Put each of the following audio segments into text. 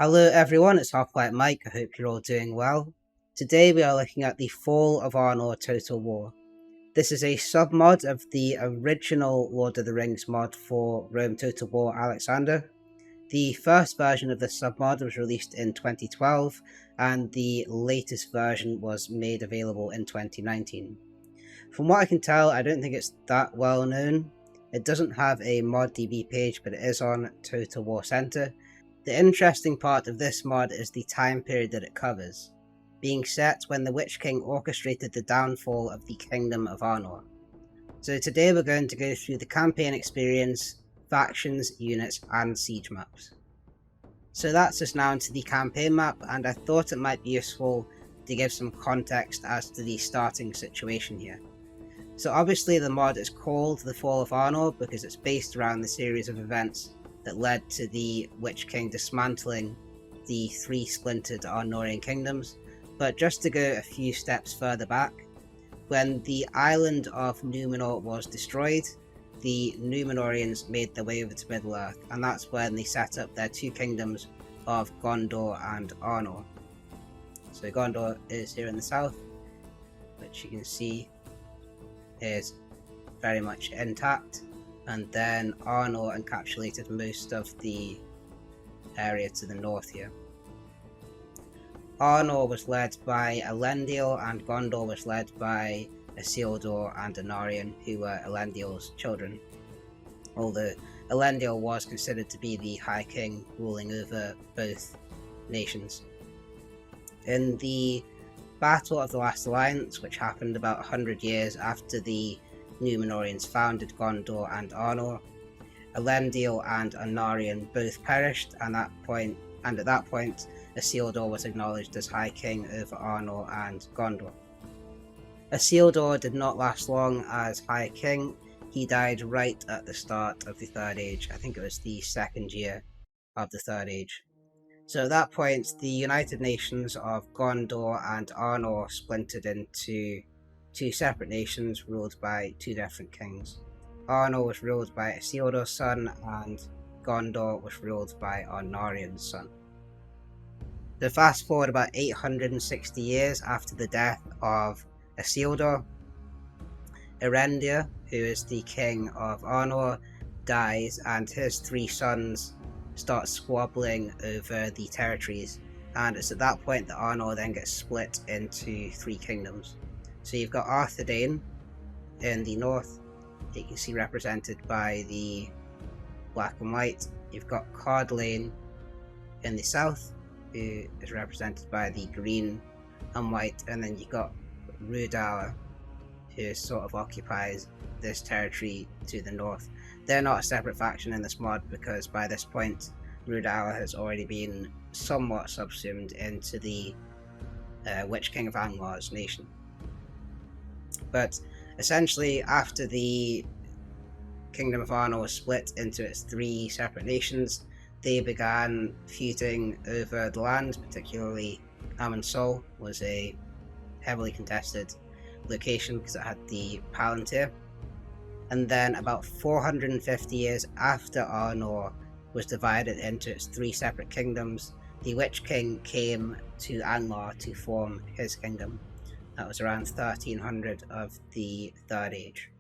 Hello everyone, it's Half-Light Mike. I hope you're all doing well. Today we are looking at the Fall of Arnor Total War. This is a sub-mod of the original Lord of the Rings mod for Rome Total War Alexander. The first version of this sub-mod was released in 2012, and the latest version was made available in 2019. From what I can tell, I don't think it's that well known. It doesn't have a ModDB page, but it is on Total War Center. The interesting part of this mod is the time period that it covers, being set when the Witch King orchestrated the downfall of the Kingdom of Arnor. So today we're going to go through the campaign experience, factions, units, and siege maps. So that's us now into the campaign map, and I thought it might be useful to give some context as to the starting situation here. So obviously the mod is called the Fall of Arnor because it's based around the series of events that led to the Witch King dismantling the three splintered Arnorian kingdoms. But just to go a few steps further back, when the island of Numenor was destroyed, the Numenorians made their way over to Middle-earth, and that's when they set up their two kingdoms of Gondor and Arnor. So Gondor is here in the south, which you can see is very much intact, and then Arnor encapsulated most of the area to the north here. Arnor was led by Elendil, and Gondor was led by Isildur and Anarion, who were Elendil's children, although Elendil was considered to be the High King ruling over both nations. In the Battle of the Last Alliance, which happened about 100 years after the Numenorians founded Gondor and Arnor, Elendil and Anarion both perished, and at that point Isildur was acknowledged as High King over Arnor and Gondor. Isildur did not last long as High King. He died right at the start of the Third Age. I think it was the second year of the Third Age. So at that point, the United Nations of Gondor and Arnor splintered into two separate nations ruled by two different kings. Arnor was ruled by Isildur's son, and Gondor was ruled by Anarion's son. So fast forward about 860 years after the death of Isildur, Erendir, who is the king of Arnor, dies, and his three sons start squabbling over the territories, and it's at that point that Arnor then gets split into three kingdoms. So you've got Arthedain in the north, you can see represented by the black and white. You've got Cardlane in the south, who is represented by the green and white, and then you've got Rhudaur, who sort of occupies this territory to the north. They're not a separate faction in this mod because by this point Rhudaur has already been somewhat subsumed into the Witch King of Angmar's nation. But essentially, after the Kingdom of Arnor was split into its three separate nations, they began feuding over the land. Particularly Amon Sol was a heavily contested location because it had the Palantir. And then about 450 years after Arnor was divided into its three separate kingdoms, the Witch King came to Angmar to form his kingdom. That was around 1300 of the Third Age.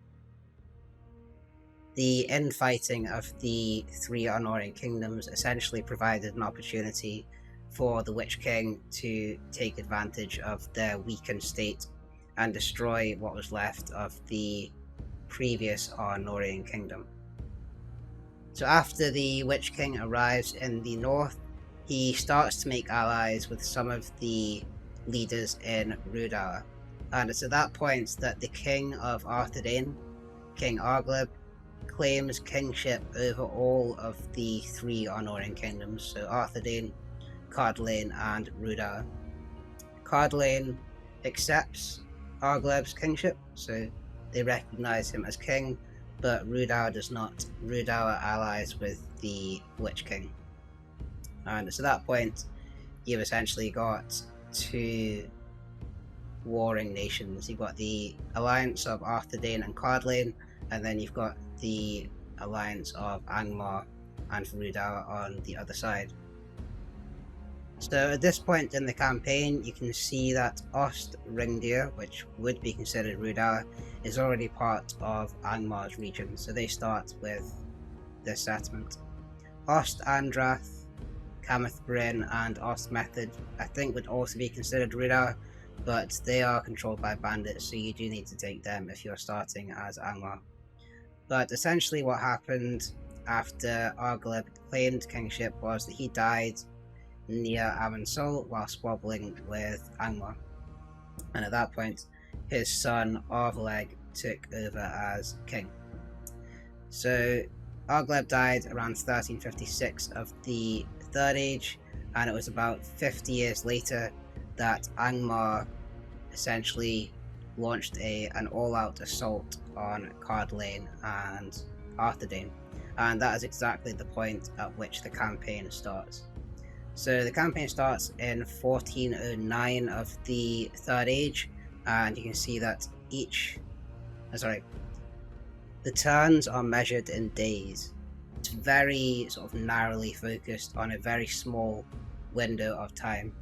The infighting of the three Arnorian kingdoms essentially provided an opportunity for the Witch King to take advantage of their weakened state and destroy what was left of the previous Arnorian kingdom. So after the Witch King arrives in the north, he starts to make allies with some of the leaders in Rhudaur, and it's at that point that the king of Arthedain, King Arglib, claims kingship over all of the three Arnorian kingdoms, so Arthedain, Cardlane, and Rhudaur. Cardlane accepts Arglib's kingship, so they recognize him as king, but Rhudaur does not. Rhudaur allies with the Witch King. And so at that point, you've essentially got two warring nations. You've got the alliance of Arthedain and Cardlane, and then you've got the alliance of Angmar and Rhudaur on the other side. So at this point in the campaign, you can see that Ost Ringdir, which would be considered Rudala, is already part of Angmar's region, so they start with this settlement. Ost Andrath, Kameth Bryn, and Ost Method, I think, would also be considered Rudala, but they are controlled by bandits, so you do need to take them if you're starting as Angmar. But essentially what happened after Argleb claimed kingship was that he died near Amon Sol while squabbling with Angmar, and at that point his son Arvleg took over as king. So Argleb died around 1356 of the Third Age, and it was about 50 years later that Angmar essentially launched an all-out assault on Card Lane and Arthedain, and that is exactly the point at which the campaign starts. So the campaign starts in 1409 of the Third Age, and you can see that the turns are measured in days. It's very sort of narrowly focused on a very small window of time.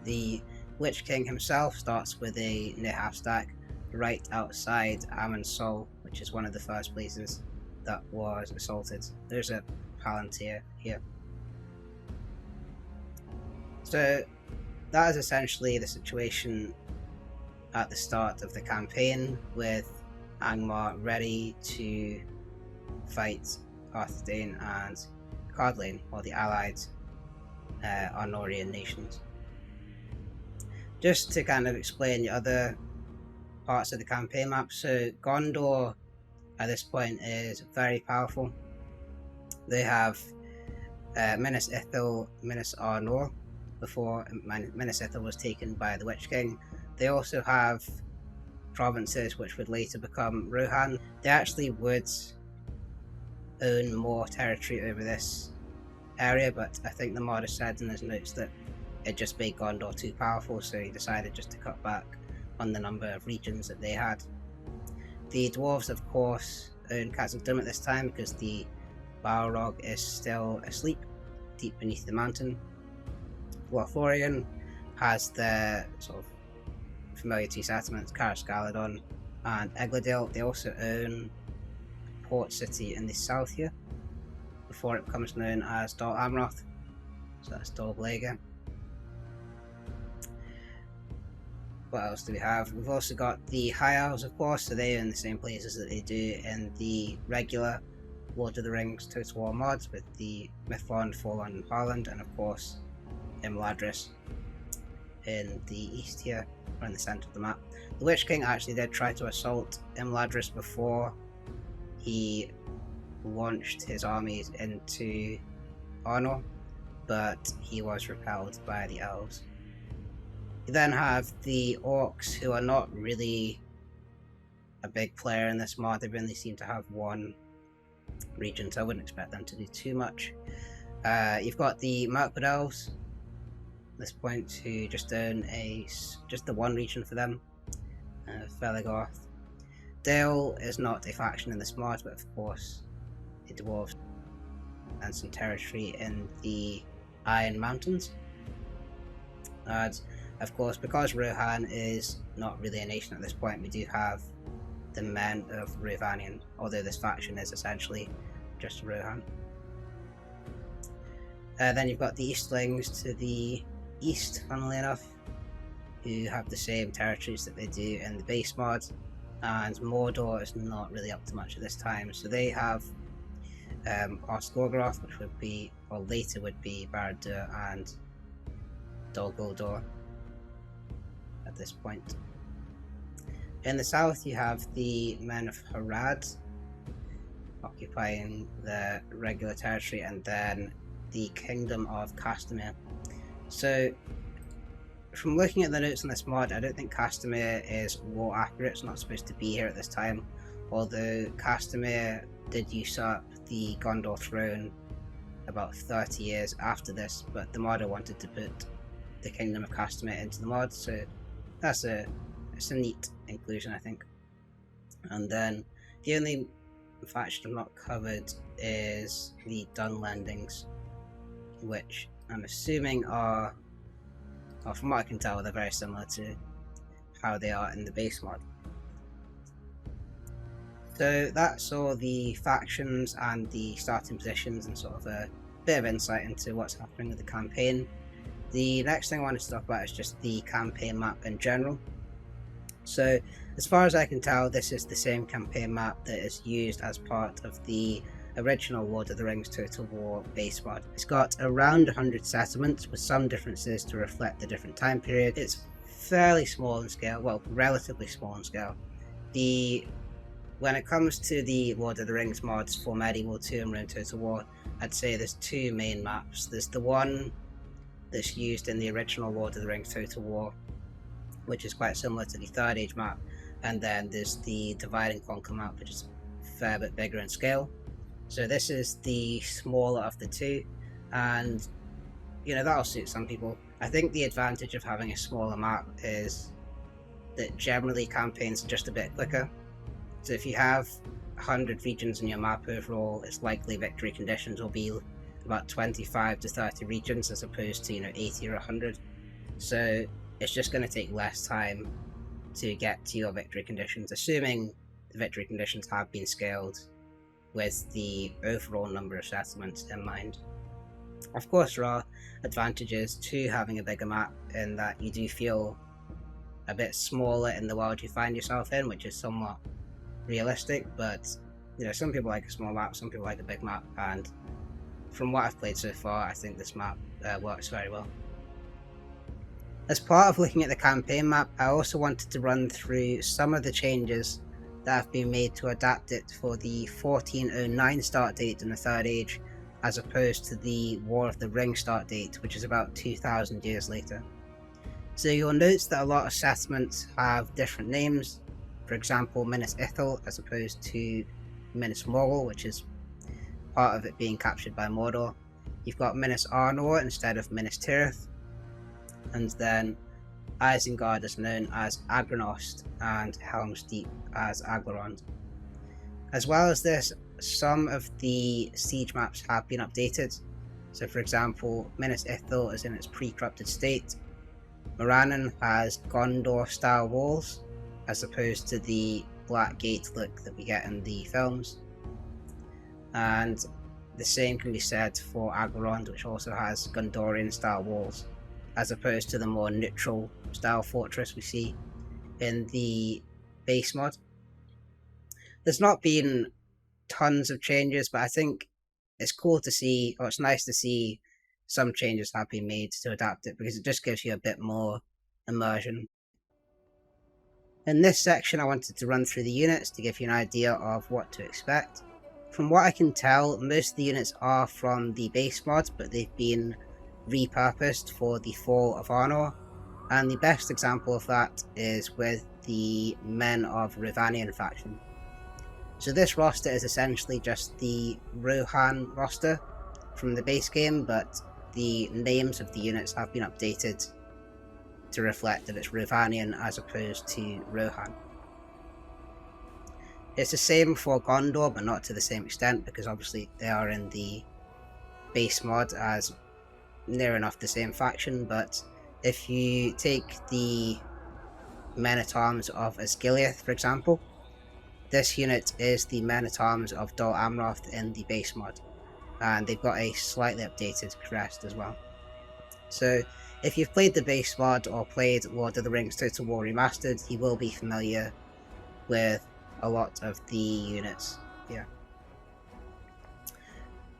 The Witch King himself starts with a Nihaf stack right outside Amon Sol, which is one of the first places that was assaulted. There's a Palantir here. So that is essentially the situation at the start of the campaign, with Angmar ready to fight Arthedain and Card Lane, or the allied Arnorian nations. Just to kind of explain the other parts of the campaign map, so Gondor at this point is very powerful. They have Minas Ithil, Minas Arnor, before Minas Ithil was taken by the Witch King. They also have provinces which would later become Rohan. They actually would own more territory over this area, but I think the mod has said in his notes that it just made Gondor too powerful, so he decided just to cut back on the number of regions that they had. The dwarves, of course, own Khazad-dûm at this time because the Balrog is still asleep deep beneath the mountain. Lothlorien has their sort of familiar two settlements, Caras Galadon and Egladale. They also own a port city in the south here, before it becomes known as Dol Amroth, so that's Dol Blega. What else do we have? We've also got the High Elves, of course, so they are in the same places that they do in the regular Lord of the Rings Total War mods, with the Mithlond, Forlond and Harland, and of course Imladris in the east here, or in the centre of the map. The Witch King actually did try to assault Imladris before he launched his armies into Arnor, but he was repelled by the elves. You then have the Orcs, who are not really a big player in this mod. They only seem to have one region, so I wouldn't expect them to do too much. You've got the Mirkwood Elves at this point, who just own just the one region for them, Felagorth. Dale is not a faction in this mod, but of course the dwarves and some territory in the Iron Mountains. And of course, because Rohan is not really a nation at this point, we do have the men of Rovanion, although this faction is essentially just Rohan. Then you've got the Eastlings to the east, funnily enough, who have the same territories that they do in the base mod, and Mordor is not really up to much at this time, so they have Osgorgoroth, which would be, or later would be, Barad-dûr and Dol Guldur at this point. In the south you have the men of Harad occupying the regular territory, and then the Kingdom of Castamere. So from looking at the notes on this mod, I don't think Castamere is war accurate. It's not supposed to be here at this time, although Castamere did usurp the Gondor throne about 30 years after this, but the modder wanted to put the Kingdom of Castamere into the mod, so it's a neat inclusion, I think. And then the only faction I've not covered is the Dunlendings, which I'm assuming are, well, from what I can tell, they're very similar to how they are in the base mod. So that's all the factions and the starting positions and sort of a bit of insight into what's happening with the campaign. The next thing I want to talk about is just the campaign map in general. So as far as I can tell, this is the same campaign map that is used as part of the original Lord of the Rings Total War base mod. It's got around 100 settlements with some differences to reflect the different time period. It's fairly small in scale, well, relatively small in scale. When it comes to the Lord of the Rings mods for Medieval 2 and Rune Total War, I'd say there's two main maps. There's the one that's used in the original Lord of the Rings Total War, which is quite similar to the Third Age map, and then there's the Divide and Conquer map, which is a fair bit bigger in scale. So this is the smaller of the two, and that'll suit some people. I think the advantage of having a smaller map is that generally campaigns are just a bit quicker. So if you have 100 regions in your map overall, it's likely victory conditions will be about 25 to 30 regions as opposed to 80 or 100. So it's just going to take less time to get to your victory conditions, assuming the victory conditions have been scaled with the overall number of settlements in mind. Of course, there are advantages to having a bigger map in that you do feel a bit smaller in the world you find yourself in, which is somewhat realistic, but some people like a small map, some people like a big map, and from what I've played so far, I think this map works very well. As part of looking at the campaign map, I also wanted to run through some of the changes that have been made to adapt it for the 1409 start date in the Third Age, as opposed to the War of the Ring start date, which is about 2,000 years later. So you'll notice that a lot of settlements have different names. For example, Minas Ithil as opposed to Minas Morgul, which is part of it being captured by Mordor. You've got Minas Arnor instead of Minas Tirith, and then Isengard is known as Agranost and Helm's Deep as Aglarond. As well as this, some of the siege maps have been updated. So for example, Minas Ithil is in its pre-corrupted state. Morannon has Gondor style walls as opposed to the black gate look that we get in the films. And the same can be said for Aglarond, which also has Gondorian style walls, as opposed to the more neutral style fortress we see in the base mod. There's not been tons of changes, but I think it's cool to see, or it's nice to see some changes have been made to adapt it, because it just gives you a bit more immersion. In this section, I wanted to run through the units to give you an idea of what to expect. From what I can tell, most of the units are from the base mod, but they've been repurposed for the Fall of Arnor, and the best example of that is with the Men of Rhovanion faction. So this roster is essentially just the Rohan roster from the base game, but the names of the units have been updated to reflect that it's Rhovanion as opposed to Rohan. It's the same for Gondor, but not to the same extent, because obviously they are in the base mod as near enough the same faction. But if you take the Men-at-Arms of Osgiliath, for example, this unit is the Men-at-Arms of Dol Amroth in the base mod, and they've got a slightly updated crest as well. So if you've played the base mod or played Lord of the Rings Total War Remastered, you will be familiar with a lot of the units here.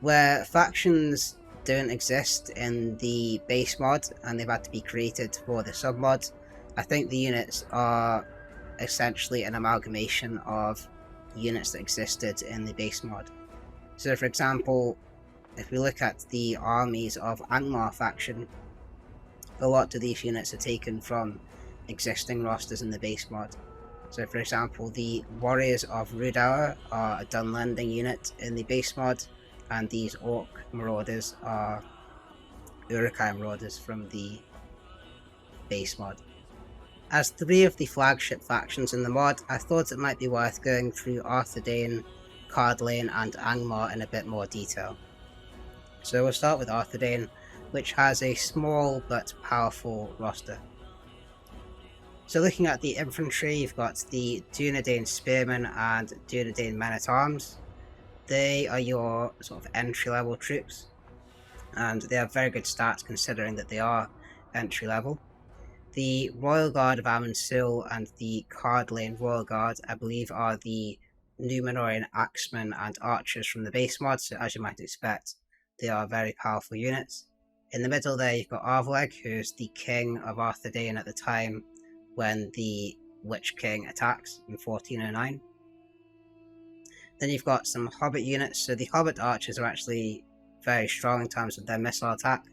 Where factions don't exist in the base mod and they've had to be created for the submod, I think the units are essentially an amalgamation of units that existed in the base mod. So for example, if we look at the armies of Angmar faction, a lot of these units are taken from existing rosters in the base mod. So for example, the Warriors of Rudauer are a Dunlending unit in the base mod, and these Orc Marauders are Uruk-hai Marauders from the base mod. As three of the flagship factions in the mod, I thought it might be worth going through Arthedain, Cardlane and Angmar in a bit more detail. So we'll start with Arthedain, which has a small but powerful roster. So looking at the infantry, you've got the Dunedain Spearmen and Dunedain Men-at-Arms. They are your sort of entry-level troops, and they have very good stats considering that they are entry-level. The Royal Guard of Amon Sul and the Card Lane Royal Guard, I believe, are the Numenorian Axemen and Archers from the base mod, so as you might expect, they are very powerful units. In the middle there, you've got Arvaleg, who's the king of Arthedain at the time when the Witch King attacks in 1409. Then you've got some Hobbit units, so the Hobbit Archers are actually very strong in terms of their missile attack.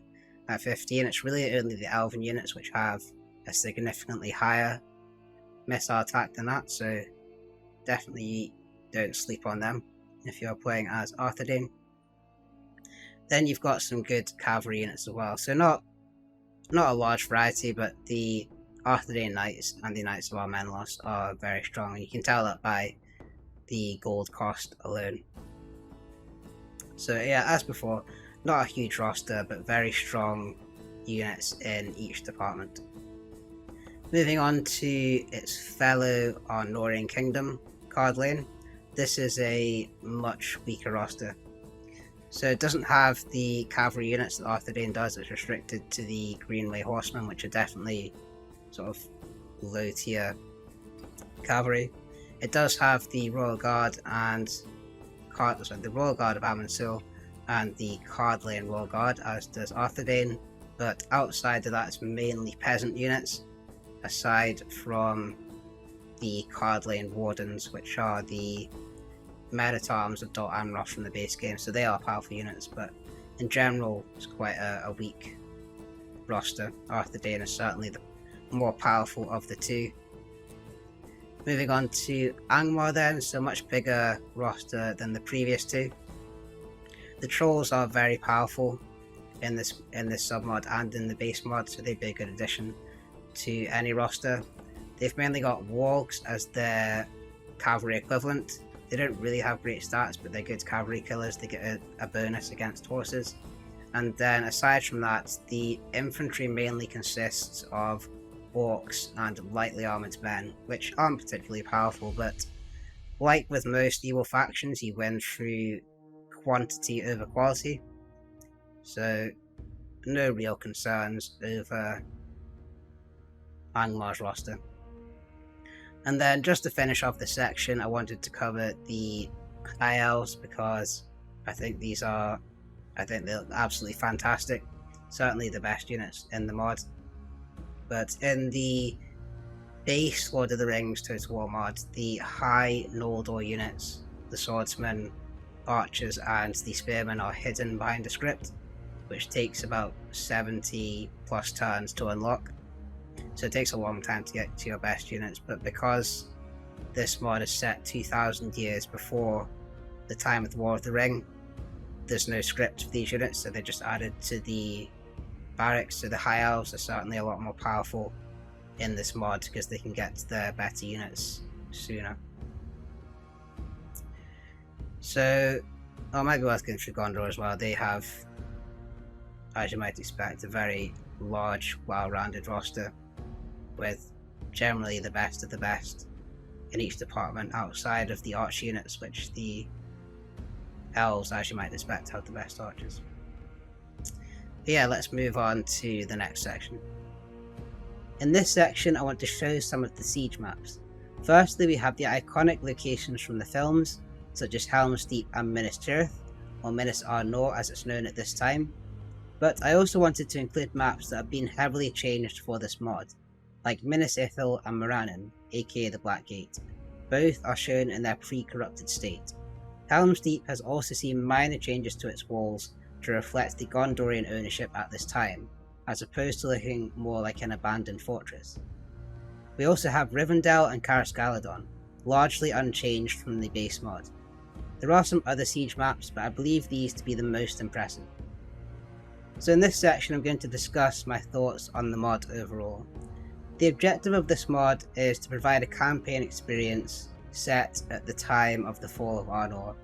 At 15, it's really only the Elven units which have a significantly higher missile attack than that, so definitely don't sleep on them if you're playing as Arthedain. Then you've got some good cavalry units as well, so not a large variety, but the Arthedain Knights and the Knights of Armenlos are very strong, and you can tell that by the gold cost alone. So yeah, as before, not a huge roster, but very strong units in each department. Moving on to its fellow Arnorian Kingdom, Card Lane. This is a much weaker roster. So it doesn't have the cavalry units that Arthedain does. It's restricted to the Greenway Horsemen, which are definitely sort of low tier cavalry. It does have the Royal Guard and the Royal Guard of Amon Sul and the Card Lane Royal Guard, as does Arthedain, but outside of that it's mainly peasant units, aside from the Card Lane Wardens, which are the Men-at-Arms of Dol Amroth from the base game, so they are powerful units, but in general it's quite a weak roster. Arthedain is certainly the more powerful of the two. Moving on to Angmar then, so much bigger roster than the previous two. The Trolls are very powerful in this submod and in the base mod, so they'd be a good addition to any roster. They've mainly got Wargs as their cavalry equivalent. They don't really have great stats, but they're good cavalry killers. They get a bonus against horses. And then aside from that, the infantry mainly consists of orcs and lightly armoured men, which aren't particularly powerful, but like with most evil factions, you win through quantity over quality. So no real concerns over Angmar's roster. And then just to finish off this section, I wanted to cover the High Elves because I think they look absolutely fantastic. Certainly the best units in the mod. But in the base Lord of the Rings Total War mod, the high Noldor units, the swordsmen, archers and the spearmen are hidden behind a script, which takes about 70 plus turns to unlock. So it takes a long time to get to your best units, but because this mod is set 2000 years before the time of the War of the Ring, there's no script for these units, so they're just added to the barracks. So the High Elves are certainly a lot more powerful in this mod because they can get their better units sooner. So, it might be worth going through Gondor as well. They have, as you might expect, a very large, well-rounded roster with generally the best of the best in each department outside of the arch units, which the elves, as you might expect, have the best archers. But yeah, let's move on to the next section. In this section, I want to show some of the siege maps. Firstly, we have the iconic locations from the films, such as Helm's Deep and Minas Tirith, or Minas Arnor as it's known at this time. But I also wanted to include maps that have been heavily changed for this mod, like Minas Ithil and Morannon, aka the Black Gate. Both are shown in their pre-corrupted state. Helm's Deep has also seen minor changes to its walls to reflect the Gondorian ownership at this time, as opposed to looking more like an abandoned fortress. We also have Rivendell and Caras Galadon, largely unchanged from the base mod. There are some other siege maps, but I believe these to be the most impressive. So in this section I'm going to discuss my thoughts on the mod overall. The objective of this mod is to provide a campaign experience set at the time of the Fall of Arnor,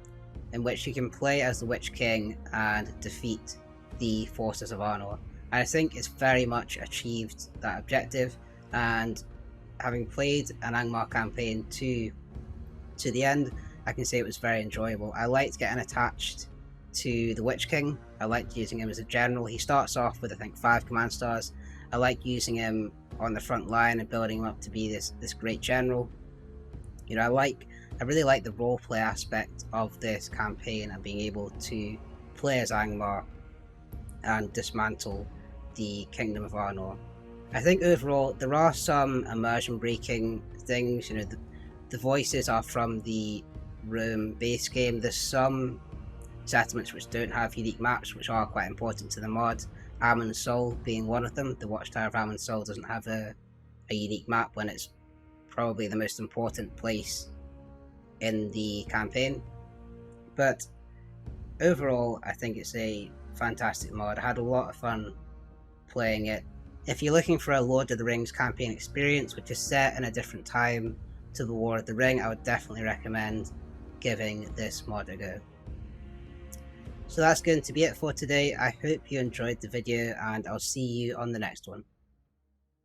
in which you can play as the Witch King and defeat the forces of Arnor, And I think it's very much achieved that objective, and having played an Angmar campaign to the end, I can say it was very enjoyable. I liked getting attached to the Witch King. I liked using him as a general. He starts off with I think 5 command stars. I like using him on the front line and building him up to be this great general. You know, I really like the roleplay aspect of this campaign and being able to play as Angmar and dismantle the Kingdom of Arnor. I think overall there are some immersion breaking things. You know, the voices are from the Rome base game. There's some settlements which don't have unique maps, which are quite important to the mod. Ammon's Soul being one of them. The Watchtower of Ammon's Soul doesn't have a unique map when it's probably the most important place in the campaign. But overall, I think it's a fantastic mod. I had a lot of fun playing it. If you're looking for a Lord of the Rings campaign experience which is set in a different time to the War of the Ring, I would definitely recommend giving this mod a go. So that's going to be it for today. I hope you enjoyed the video, and I'll see you on the next one.